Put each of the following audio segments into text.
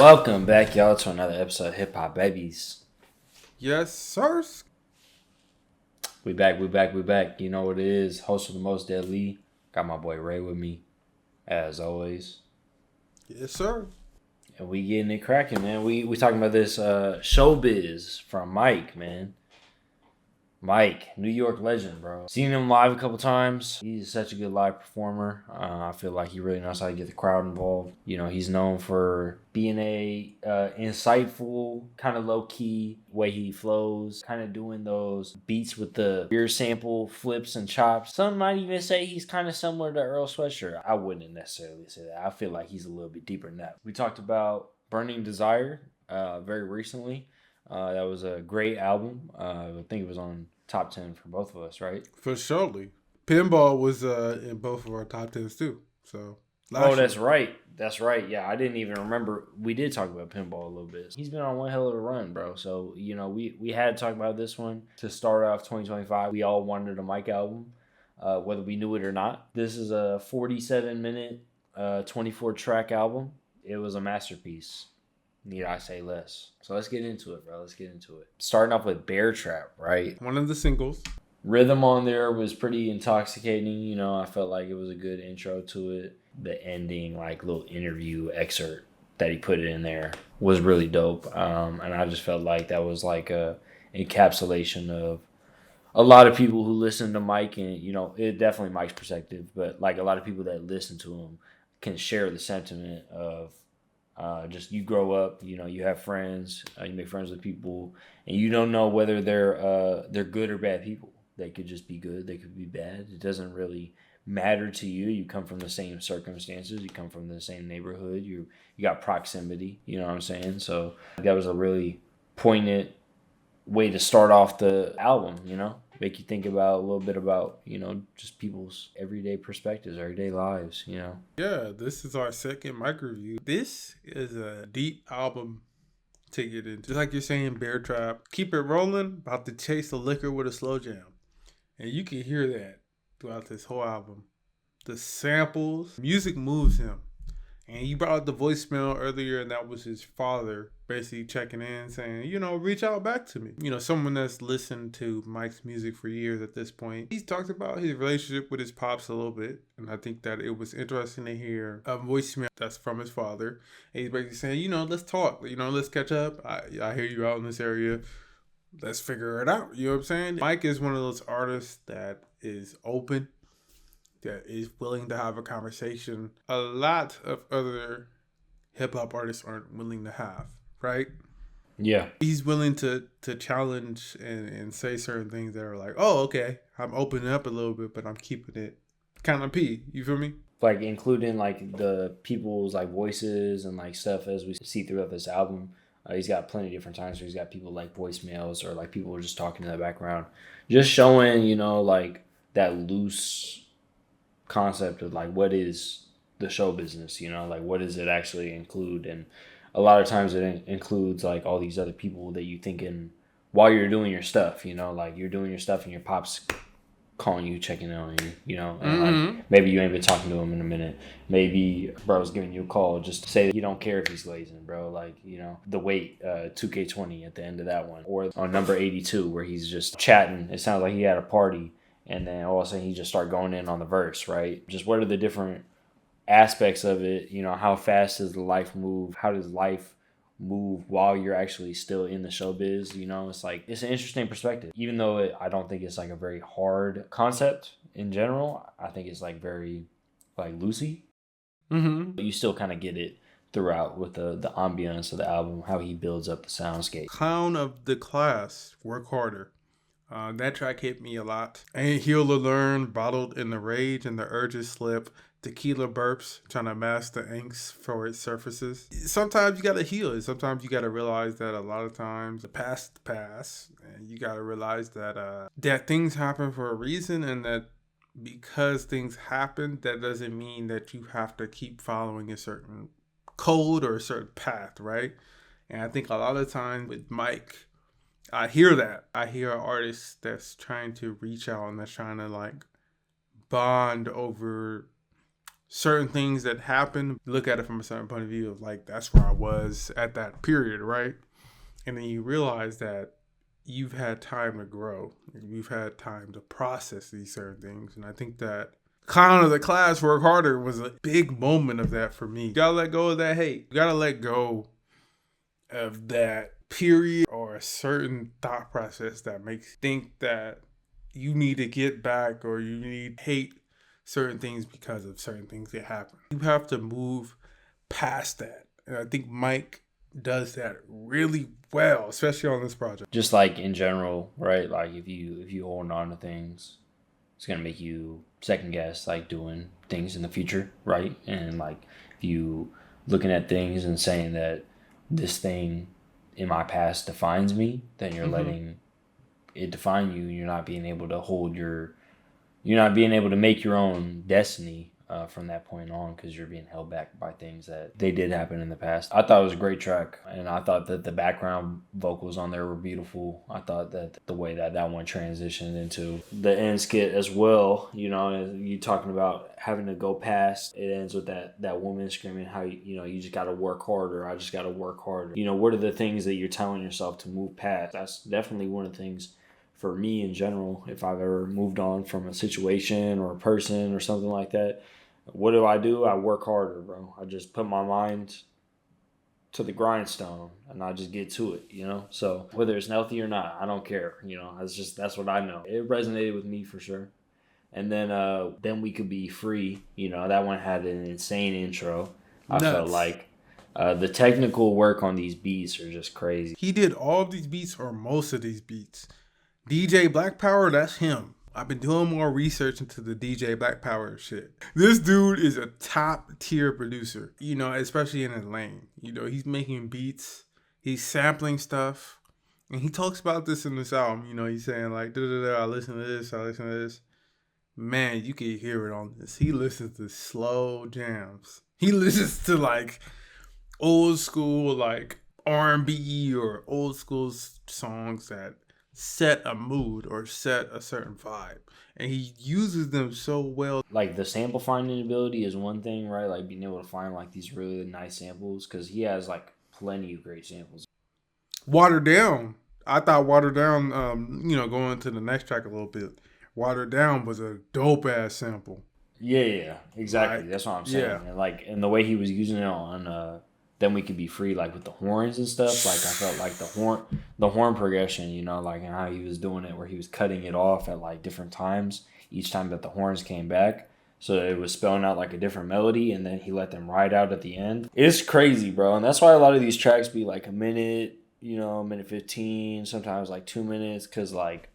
Welcome back, y'all, to another episode of Hip-Hop Babies. Yes, sir. We back. You know what it is. Host of the Most Deadly. Got my boy Ray with me, as always. Yes, sir. And we getting it cracking, man. We talking about this showbiz from Mike, man. Mike, New York legend, bro. Seen him live a couple times. He's such a good live performer. I feel like he really knows how to get the crowd involved. You know, he's known for being a insightful, kind of low-key way he flows, kind of doing those beats with the beer sample flips and chops. Some might even say he's kind of similar to Earl Sweatshirt. I wouldn't necessarily say that. I feel like he's a little bit deeper than that. We talked about Burning Desire very recently. That was a great album. I think it was on top 10 for both of us, right? For surely. Pinball was in both of our top 10s too. So. That's right. That's right. Yeah, I didn't even remember. We did talk about Pinball a little bit. He's been on one hell of a run, bro. So, you know, we had to talk about this one to start off 2025. We all wanted a Mike album, whether we knew it or not. This is a 47-minute, 24-track album. It was a masterpiece. Need I say less? So let's get into it, bro. Let's get into it. Starting off with Bear Trap, right? One of the singles. Rhythm on there was pretty intoxicating. You know, I felt like it was a good intro to it. The ending, like, little interview excerpt that he put in there was really dope. And I just felt like that was like a encapsulation of a lot of people who listen to Mike, and, you know, it definitely Mike's perspective, but like a lot of people that listen to him can share the sentiment of just you grow up, you know, you have friends, you make friends with people, and you don't know whether they're good or bad people. They could just be good, they could be bad. It doesn't really matter to you. You come from the same circumstances, you come from the same neighborhood, you got proximity, you know what I'm saying? So that was a really poignant way to start off the album, you know? Make you think about a little bit about, you know, just people's everyday perspectives, everyday lives, you know? Yeah, this is our second Mike review. This is a deep album to get into. Just like you're saying, Bear Trap. Keep it rolling, about to chase the liquor with a slow jam. And you can hear that throughout this whole album. The samples, music moves him. And you brought up the voicemail earlier, and that was his father basically checking in, saying, you know, reach out back to me. You know, someone that's listened to Mike's music for years at this point. He's talked about his relationship with his pops a little bit, and I think that it was interesting to hear a voicemail that's from his father. And he's basically saying, you know, let's talk, you know, let's catch up. I hear you out in this area. Let's figure it out. You know what I'm saying? Mike is one of those artists that is open, that is willing to have a conversation a lot of other hip-hop artists aren't willing to have, right? Yeah. He's willing to challenge and say certain things that are like, oh, okay, I'm opening up a little bit, but I'm keeping it kind of P. You feel me? Like, including, like, the people's, like, voices and, like, stuff as we see throughout this album. He's got plenty of different times where he's got people, like, voicemails or, like, people just talking in the background. Just showing, you know, like, that loose concept of, like, what is the show business, you know, like, what does it actually include? And a lot of times it includes, like, all these other people that you thinking while you're doing your stuff, you know, like, you're doing your stuff and your pop's calling you, checking in on you, you know, and like, maybe you ain't been talking to him in a minute. Maybe bro's giving you a call just to say that you don't care if he's glazing, bro. Like, you know, the weight 2K20 at the end of that one, or on number 82 where he's just chatting. It sounds like he had a party, and then all of a sudden he just started going in on the verse, right? Just what are the different aspects of it? You know, how fast does the life move? How does life move while you're actually still in the showbiz? You know, it's like, it's an interesting perspective. Even though I don't think it's like a very hard concept in general. I think it's like very like loosey. But you still kind of get it throughout with the ambiance of the album, how he builds up the soundscape. Clown of the Class, Work Harder. That track hit me a lot. Ain't Heal or Learn, Bottled in the Rage and the Urges Slip, Tequila Burps, trying to mask the angst before it surfaces. Sometimes you gotta heal it. Sometimes you gotta realize that a lot of times the past, and you gotta realize that that things happen for a reason, and that because things happen, that doesn't mean that you have to keep following a certain code or a certain path, right? And I think a lot of times with Mike, I hear that. I hear an artist that's trying to reach out and that's trying to like bond over certain things that happen, look at it from a certain point of view of like, that's where I was at that period, right? And then you realize that you've had time to grow. You've had time to process these certain things. And I think that Clown of the Class, Work Harder was a big moment of that for me. You gotta let go of that hate. You gotta let go of that period or a certain thought process that makes you think that you need to get back or you need to hate certain things because of certain things that happen. You have to move past that. And I think Mike does that really well, especially on this project. Just like in general, right? Like if you hold on to things, it's gonna make you second guess like doing things in the future, right? And like if you looking at things and saying that this thing in my past defines me, then you're letting it define you. You're not being able to you're not being able to make your own destiny from that point on, because you're being held back by things that they did happen in the past. I thought it was a great track, and I thought that the background vocals on there were beautiful. I thought that the way that one transitioned into the end skit as well, you know, you talking about having to go past, it ends with that woman screaming how, you know, you just got to work harder. I just got to work harder. You know, what are the things that you're telling yourself to move past? That's definitely one of the things for me in general. If I've ever moved on from a situation or a person or something like that, what do? I work harder, bro. I just put my mind to the grindstone and I just get to it, you know? So whether it's healthy or not, I don't care, you know? That's what I know. It resonated with me for sure. And then We Could Be Free, you know, that one had an insane intro. I felt like the technical work on these beats are just crazy. He did all of these beats or most of these beats. DJ Black Power, that's him. I've been doing more research into the DJ Black Power shit. This dude is a top tier producer, you know, especially in his lane. You know, he's making beats, he's sampling stuff, and he talks about this in this album. You know, he's saying like, I listen to this, I listen to this. Man, you can hear it on this. He listens to slow jams. He listens to like old school like R&B or old school songs that set a mood or set a certain vibe, and he uses them so well. Like the sample finding ability is one thing, right? Like being able to find like these really nice samples, because he has like plenty of great samples. Watered Down, I thought Watered Down, you know, going to the next track a little bit, Watered Down was a dope ass sample. Yeah, exactly. That's what I'm saying. Yeah. And the way he was using it on Then We Could Be Free, like with the horns and stuff. Like I felt like the horn progression, you know, like and how he was doing it, where he was cutting it off at like different times each time that the horns came back, so it was spelling out like a different melody, and then he let them ride out at the end. It's crazy, bro, and that's why a lot of these tracks be like a minute, you know, a minute 15, sometimes like 2 minutes, because like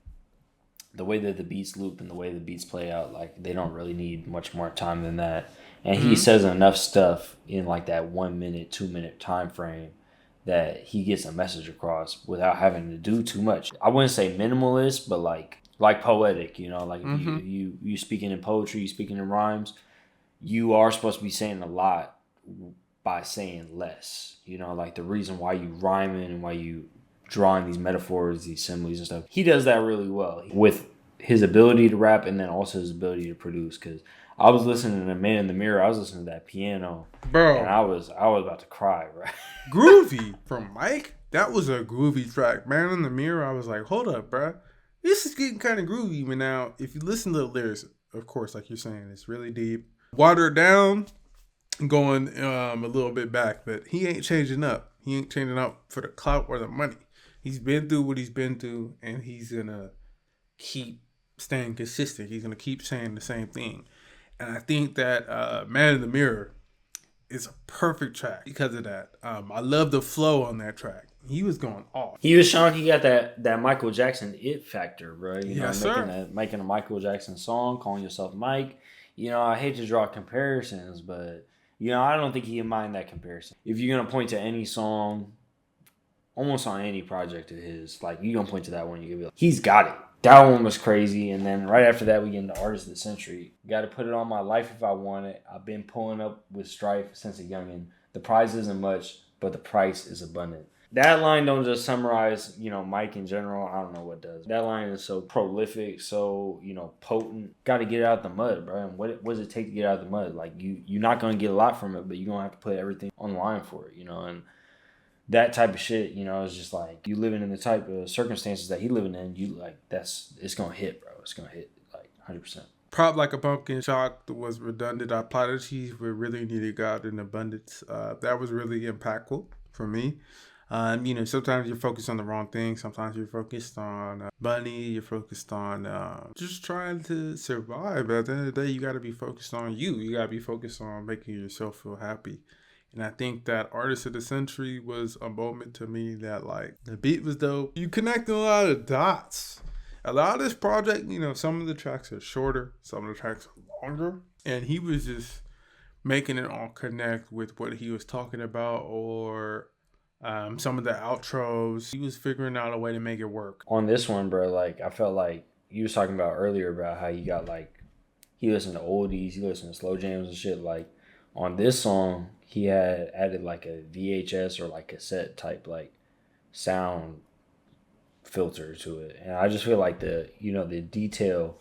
the way that the beats loop and the way the beats play out, like they don't really need much more time than that. And he says enough stuff in like that 1 minute, 2 minute time frame that he gets a message across without having to do too much. I wouldn't say minimalist, but like poetic, you know, like if you speaking in poetry, you speaking in rhymes, you are supposed to be saying a lot by saying less. You know, like the reason why you rhyming and why you drawing these metaphors, these similes and stuff. He does that really well with his ability to rap and then also his ability to produce, because I was listening to Man in the Mirror. I was listening to that piano, bro, and I was about to cry, bro. Groovy from Mike. That was a groovy track. Man in the Mirror. I was like, hold up, bro. This is getting kind of groovy. But now, if you listen to the lyrics, of course, like you're saying, it's really deep. Watered Down, going a little bit back, but he ain't changing up. He ain't changing up for the clout or the money. He's been through what he's been through, and he's gonna keep staying consistent. He's gonna keep saying the same thing. And I think that Man in the Mirror is a perfect track because of that. I love the flow on that track. He was going off. He was showing he got that Michael Jackson it factor, bro. You know, yes, making a Michael Jackson song, calling yourself Mike. You know, I hate to draw comparisons, but, you know, I don't think he'd mind that comparison. If you're going to point to any song, almost on any project of his, like, you're going to point to that one, you can be like, he's got it. That one was crazy. And then right after that, we get into Artist of the Century. Got to put it on my life if I want it. I've been pulling up with Strife since a youngin'. The prize isn't much, but the price is abundant. That line don't just summarize, Mike in general. I don't know what does. That line is so prolific, so, potent. Got to get it out the mud, bro. And what does it take to get out of the mud? Like, you're not going to get a lot from it, but you're going to have to put everything on the line for it, And that type of shit, is just like, you living in the type of circumstances that he living in, it's going to hit, bro. It's going to hit, like, 100%. Prop like a pumpkin shock was redundant. I plotted cheese, but really needed God in abundance. That was really impactful for me. Sometimes you're focused on the wrong thing. Sometimes you're focused on money. You're focused on just trying to survive. But at the end of the day, you got to be focused on you. You got to be focused on making yourself feel happy. And I think that Artist of the Century was a moment to me that, like, the beat was dope. You connect a lot of dots. A lot of this project, some of the tracks are shorter. Some of the tracks are longer. And he was just making it all connect with what he was talking about, or some of the outros. He was figuring out a way to make it work. On this one, bro, like, I felt like you was talking about earlier about how you got, like, he listened to oldies, he listened to slow jams and shit. Like, on this song, he had added, like, a VHS or, like, cassette type, like, sound filter to it. And I just feel like the detail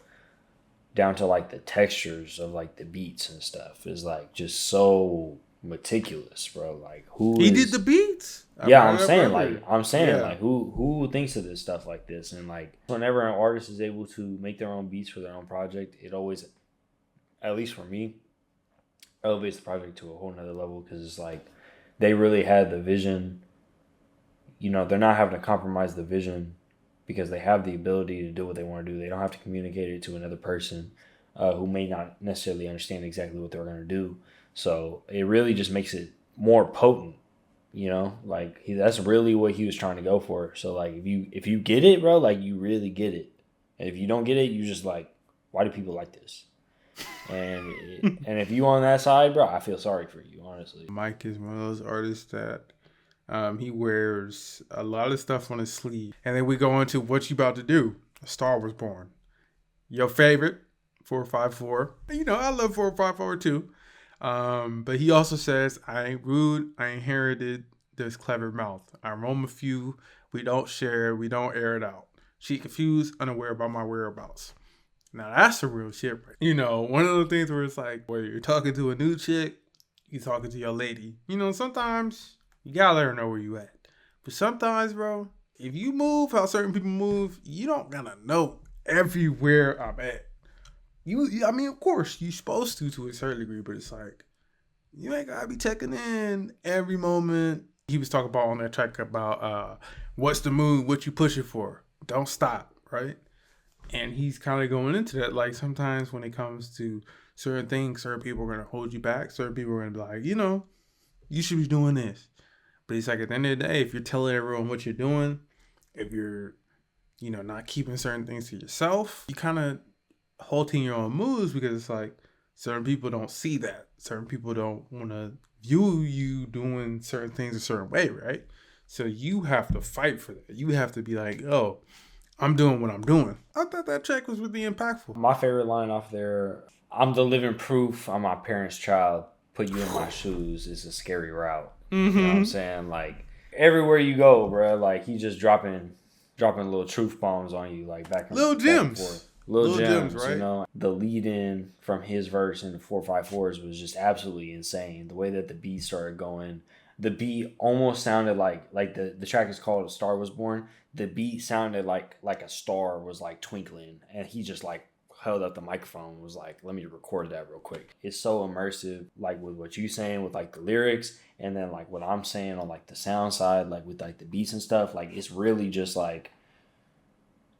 down to, like, the textures of, like, the beats and stuff is, like, just so meticulous, bro. Like, he did the beats? I'm saying like who thinks of this stuff like this? And, like, whenever an artist is able to make their own beats for their own project, it always, at least for me, elevates the project to a whole nother level, because it's like they really had the vision. They're not having to compromise the vision because they have the ability to do what they want to do. They don't have to communicate it to another person who may not necessarily understand exactly what they're going to do. So it really just makes it more potent, like that's really what he was trying to go for. So, like, if you get it, bro, like, you really get it. And if you don't get it, you just like, why do people like this? And if you on that side, bro, I feel sorry for you, honestly. Mike is one of those artists that he wears a lot of stuff on his sleeve. And then we go into What You About to Do. A Star Was Born. Your favorite, 454. I love 454 too. But he also says, I ain't rude. I inherited this clever mouth. I roam a few. We don't share. We don't air it out. She confused, unaware about my whereabouts. Now that's the real shit. One of the things where it's like, where you're talking to a new chick, you're talking to your lady. Sometimes you gotta let her know where you at. But sometimes, bro, if you move how certain people move, you don't gotta know everywhere I'm at. Of course, you're supposed to a certain degree, but it's like, you ain't gotta be checking in every moment. He was talking about on that track about what's the mood, what you pushing for. Don't stop, right? And he's kind of going into that, like, sometimes when it comes to certain things, certain people are going to hold you back. Certain people are going to be like, you should be doing this. But it's like, at the end of the day, if you're telling everyone what you're doing, if you're, not keeping certain things to yourself, you kind of halting your own moves, because it's like, certain people don't see that. Certain people don't want to view you doing certain things a certain way, right? So you have to fight for that. You have to be like, oh, I'm doing what I'm doing. I thought that track was really impactful. My favorite line off there, I'm the living proof I'm my parents' child. Put you in my shoes. It's a scary route. Mm-hmm. You know what I'm saying? Like, everywhere you go, bro, like, he just dropping little truth bombs on you, like, back and little back gems. And forth. Little gems, right? The lead in from his verse in 454s was just absolutely insane. The way that the beat started going, the beat almost sounded like the track is called A Star Was Born. The beat sounded like a star was, like, twinkling, and he just, like, held up the microphone and was like, let me record that real quick. It's so immersive, like, with what you saying with, like, the lyrics, and then, like, what I'm saying on, like, the sound side, like, with, like, the beats and stuff. Like, it's really just, like,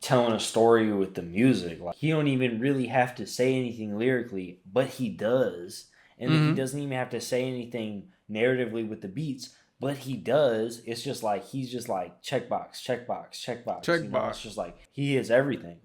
telling a story with the music. Like, he don't even really have to say anything lyrically, but he does. And then he doesn't even have to say anything narratively with the beats, but he does. It's just like, he's just like, checkbox, checkbox, checkbox. It's just like, he is everything,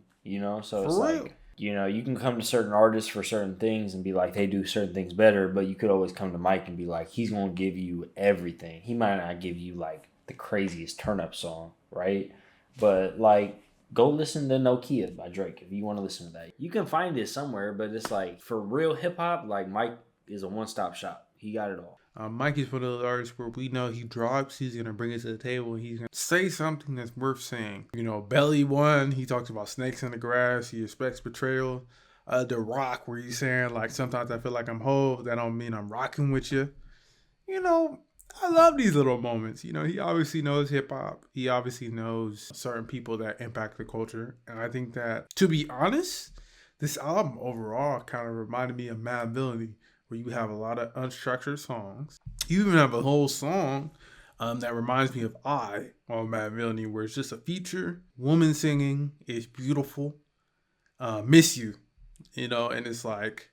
So it's like, you can come to certain artists for certain things and be like, they do certain things better, but you could always come to Mike and be like, he's going to give you everything. He might not give you, like, the craziest turn-up song, right? But, like, go listen to Nokia by Drake if you want to listen to that. You can find it somewhere, but it's like, for real hip-hop, like, Mike is a one-stop shop. He got it all. Mike is one of those artists where we know he drops, he's going to bring it to the table, and he's going to say something that's worth saying. You know, Belly One, he talks about snakes in the grass, he expects betrayal. The Rock, where he's saying, like, sometimes I feel like I'm whole, that don't mean I'm rocking with you. You know, I love these little moments. You know, he obviously knows hip-hop. He obviously knows certain people that impact the culture. And I think that, to be honest, this album overall kind of reminded me of Mad Villainy, where you have a lot of unstructured songs. You even have a whole song that reminds me of I on Mad Villainy, where it's just a feature, woman singing, it's beautiful, miss you, you know, and it's like,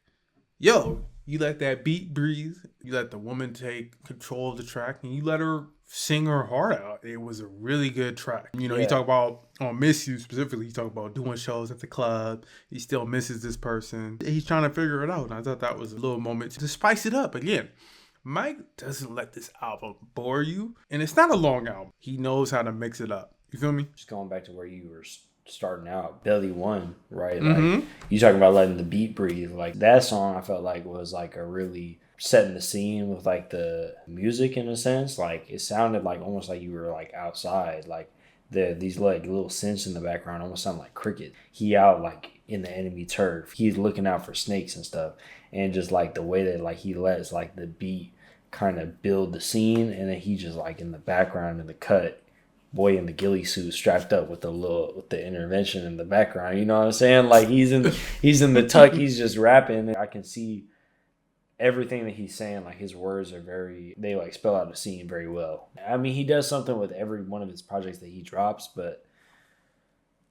yo, you let that beat breathe, you let the woman take control of the track, and you let her sing her heart out. It was a really good track. You know, you talk about, on Miss You specifically, you talk about doing shows at the club. He still misses this person. He's trying to figure it out. And I thought that was a little moment to spice it up. Again, Mike doesn't let this album bore you. And it's not a long album. He knows how to mix it up. You feel me? Just going back to where you were starting out, Belly One, right? Like, you talking about letting the beat breathe. Like, that song I felt like was like a really setting the scene with like the music in a sense. Like, it sounded like almost like you were like outside. Like, these like little synths in the background almost sound like cricket. He out like in the enemy turf. He's looking out for snakes and stuff. And just like the way that like he lets like the beat kind of build the scene, and then he just like in the background in the cut, boy in the ghillie suit strapped up with the intervention in the background. You know what I'm saying? Like, he's in the tuck, he's just rapping. I can see everything that he's saying. Like, his words are they like spell out a scene very well. I mean, he does something with every one of his projects that he drops, but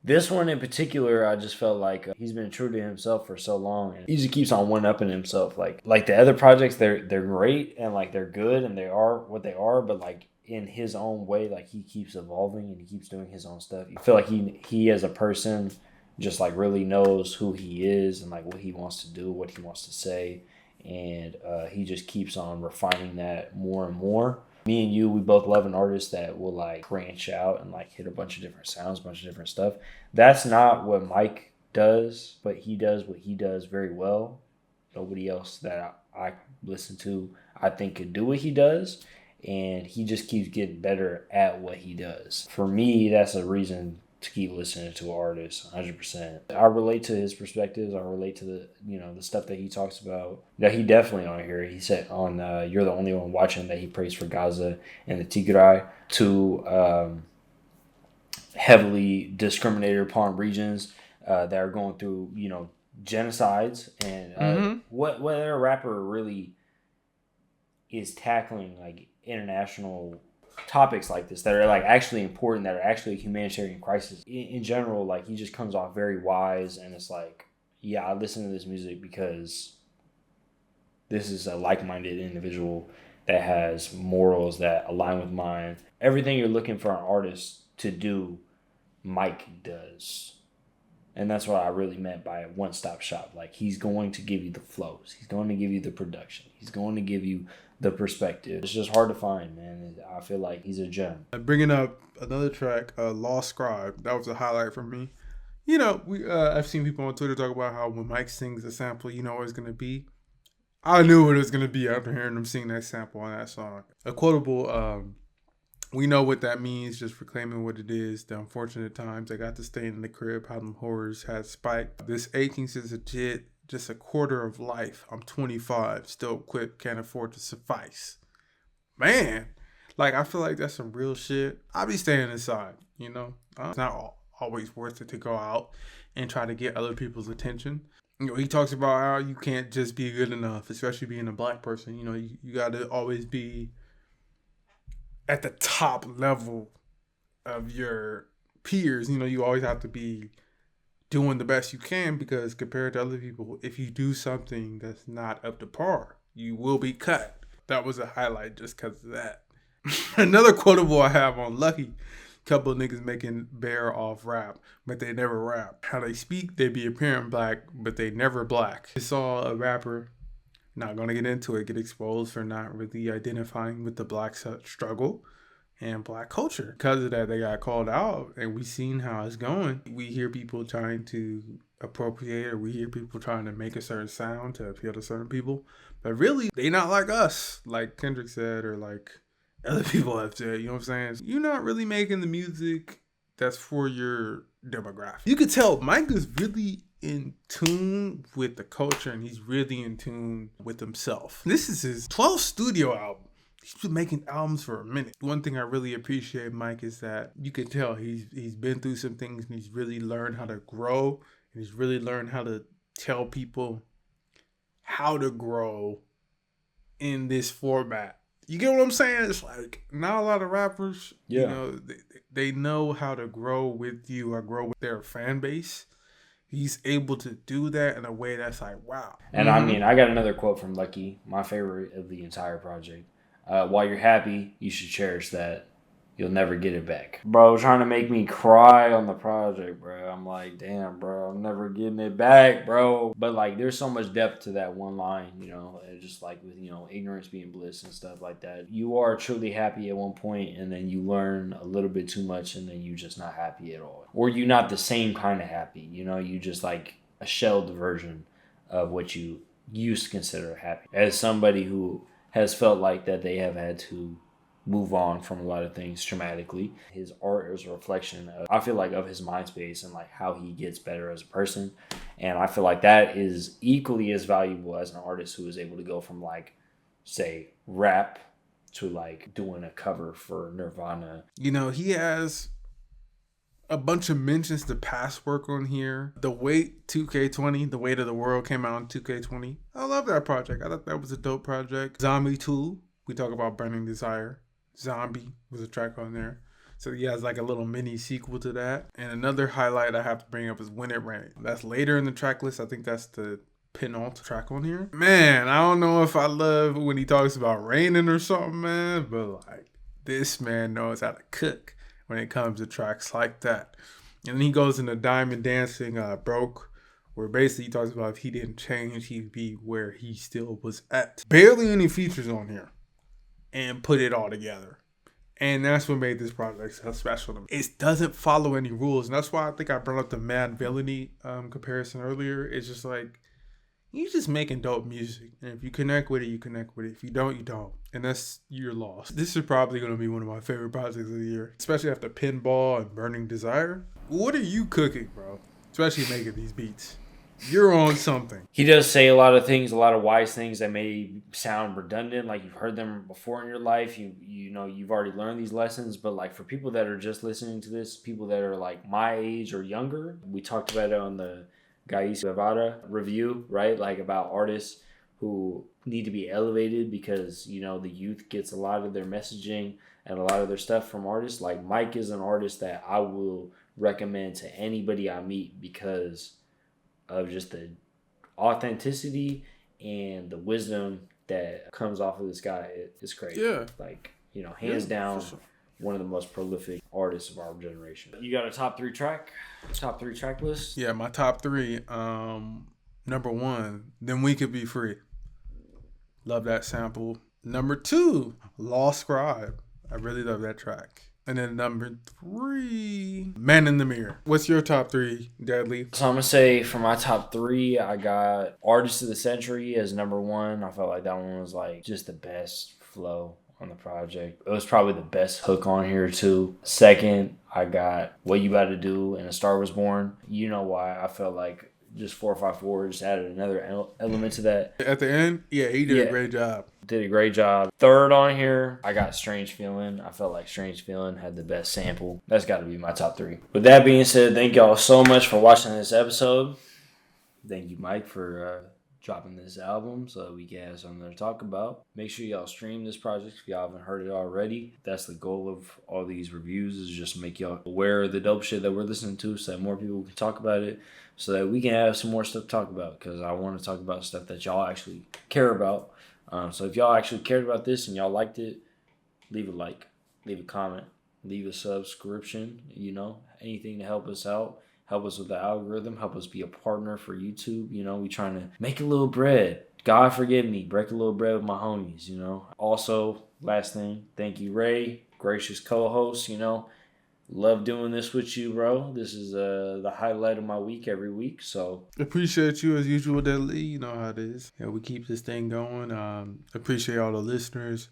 this one in particular, I just felt like he's been true to himself for so long, and he just keeps on one-upping himself. Like the other projects, they're great and like they're good and they are what they are, but like in his own way, like he keeps evolving and he keeps doing his own stuff. You feel like he as a person just like really knows who he is and like what he wants to do, what he wants to say, and he just keeps on refining that more and more. Me and you, we both love an artist that will like branch out and like hit a bunch of different sounds, a bunch of different stuff. That's not what Mike does, but he does what he does very well. Nobody else that I listen to, I think, could do what he does, and he just keeps getting better at what he does. For me, that's a reason to keep listening to an artist 100%. I relate to his perspectives. I relate to the stuff that he talks about. That he definitely on here. He said on You're the Only One Watching that he prays for Gaza and the Tigray, two heavily discriminated upon regions that are going through genocides, and whether a rapper really is tackling like international topics like this that are like actually important, that are actually a humanitarian crisis in general. Like, he just comes off very wise, and it's like, yeah, I listen to this music because this is a like-minded individual that has morals that align with mine. Everything you're looking for an artist to do, Mike does. And that's what I really meant by a one-stop shop. Like, he's going to give you the flows, he's going to give you the production, he's going to give you the perspective. It's just hard to find, man. I feel like he's a gem. Bringing up another track, Lost Scribe, that was a highlight for me. You know, I've seen people on Twitter talk about how when Mike sings a sample, you know what it's going to be. I knew what it was going to be after hearing him sing that sample on that song. A quotable, we know what that means, just proclaiming what it is. The unfortunate times I got to stay in the crib, how them horrors had spiked. This 18 is legit. Just a quarter of life. I'm 25, still equipped, can't afford to suffice. Man, like, I feel like that's some real shit. I be staying inside, you know. It's not always worth it to go out and try to get other people's attention. You know, he talks about how you can't just be good enough, especially being a black person. You know, you got to always be at the top level of your peers. You know, you always have to be doing the best you can, because compared to other people, if you do something that's not up to par, you will be cut. That was a highlight just because of that. Another quotable I have on Lucky, couple of niggas making bear off rap, but they never rap. How they speak, they be appearing black, but they never black. I saw a rapper, not gonna get into it, get exposed for not really identifying with the black struggle, and Black culture. Because of that, they got called out, and we seen how it's going. We hear people trying to appropriate, or we hear people trying to make a certain sound to appeal to certain people, but really, they not like us, like Kendrick said, or like other people have said. You know what I'm saying? You're not really making the music that's for your demographic. You could tell Mike is really in tune with the culture, and he's really in tune with himself. This is his 12th studio album. He's been making albums for a minute. One thing I really appreciate Mike is that you can tell he's been through some things, and he's really learned how to grow, and he's really learned how to tell people how to grow in this format. You get what I'm saying? It's like not a lot of rappers, you know, they know how to grow with you or grow with their fan base. He's able to do that in a way that's like, wow. And I mean, I got another quote from Lucky, my favorite of the entire project. While you're happy, you should cherish that. You'll never get it back. Bro, trying to make me cry on the project, bro. I'm like, damn, bro, I'm never getting it back, bro. But, like, there's so much depth to that one line, you know, just like with, you know, ignorance being bliss and stuff like that. You are truly happy at one point, and then you learn a little bit too much, and then you're just not happy at all. Or you're not the same kind of happy, you know, you just like a shelled version of what you used to consider happy. As somebody who has felt like that they have had to move on from a lot of things traumatically. His art is a reflection of, I feel like, of his mind space and like how he gets better as a person. And I feel like that is equally as valuable as an artist who is able to go from like, say, rap to like doing a cover for Nirvana. You know, he has a bunch of mentions to past work on here. The Weight 2K20, The Weight of the World came out in 2K20. I love that project. I thought that was a dope project. Zombie 2, we talk about Burning Desire. Zombie was a track on there. So he has like a little mini sequel to that. And another highlight I have to bring up is When It Rained. That's later in the track list. I think that's the penultimate track on here. Man, I don't know if I love when he talks about raining or something, man. But like, this man knows how to cook when it comes to tracks like that. And then he goes into Diamond Dancing, Broke, where basically he talks about if he didn't change, he'd be where he still was at. Barely any features on here. And put it all together. And that's what made this project so special to me. It doesn't follow any rules. And that's why I think I brought up the Mad Villainy comparison earlier. It's just like, you're just making dope music. And if you connect with it, you connect with it. If you don't, you don't. And that's your loss. This is probably going to be one of my favorite projects of the year. Especially after Pinball and Burning Desire. What are you cooking, bro? Especially making these beats. You're on something. He does say a lot of things, a lot of wise things that may sound redundant, like you've heard them before in your life. You know, you've already learned these lessons, but like for people that are just listening to this, people that are like my age or younger, we talked about it on the Gais Guevara review, right? Like about artists who need to be elevated because, you know, the youth gets a lot of their messaging and a lot of their stuff from artists. Like Mike is an artist that I will recommend to anybody I meet because of just the authenticity and the wisdom that comes off of this guy. It's crazy. Yeah. Like, you know, hands down, sure, one of the most prolific artists of our generation. You got a top three track list? Yeah, my top three. Number one, Then We Could Be Free. Love that sample. Number two, Lost Scribe. I really love that track. And then number three, Man in the Mirror. What's your top three, Deadly? So I'm going to say for my top three, I got Artist of the Century as number one. I felt like that one was like just the best flow on the project. It was probably the best hook on here too. Second, I got What You About to Do and A Star Was Born. You know why I felt like just 454 just added another element to that. At the end, yeah, he did a great job. Did a great job. Third on here, I got Strange Feeling. I felt like Strange Feeling had the best sample. That's got to be my top three. With that being said, thank y'all so much for watching this episode. Thank you, Mike, for dropping this album so that we can have something to talk about. Make sure y'all stream this project if y'all haven't heard it already. That's the goal of all these reviews, is just make y'all aware of the dope shit that we're listening to so that more people can talk about it, so that we can have some more stuff to talk about, because I want to talk about stuff that y'all actually care about. So if y'all actually cared about this and y'all liked it, leave a like, leave a comment, leave a subscription, you know, anything to help us out. Help us with the algorithm. Help us be a partner for YouTube. You know, we trying to make a little bread. God forgive me. Break a little bread with my homies, you know. Also, last thing, thank you, Ray. gracious co-host. Love doing this with you, bro. This is the highlight of my week every week. So appreciate you as usual, Deadly. You know how it is. Yeah, we keep this thing going. Appreciate all the listeners.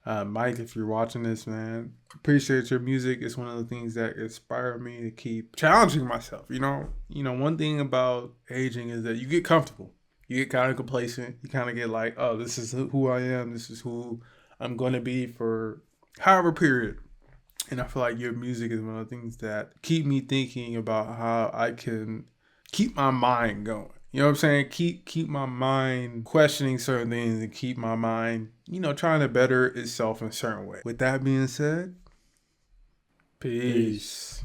Mike, if you're watching this, man, appreciate your music. It's one of the things that inspire me to keep challenging myself. One thing about aging is that you get comfortable. You get kind of complacent. You kind of get like, oh, this is who I am. This is who I'm going to be for however period. And I feel like your music is one of the things that keep me thinking about how I can keep my mind going. You know what I'm saying? Keep my mind questioning certain things and keep my mind, trying to better itself in a certain way. With that being said, peace.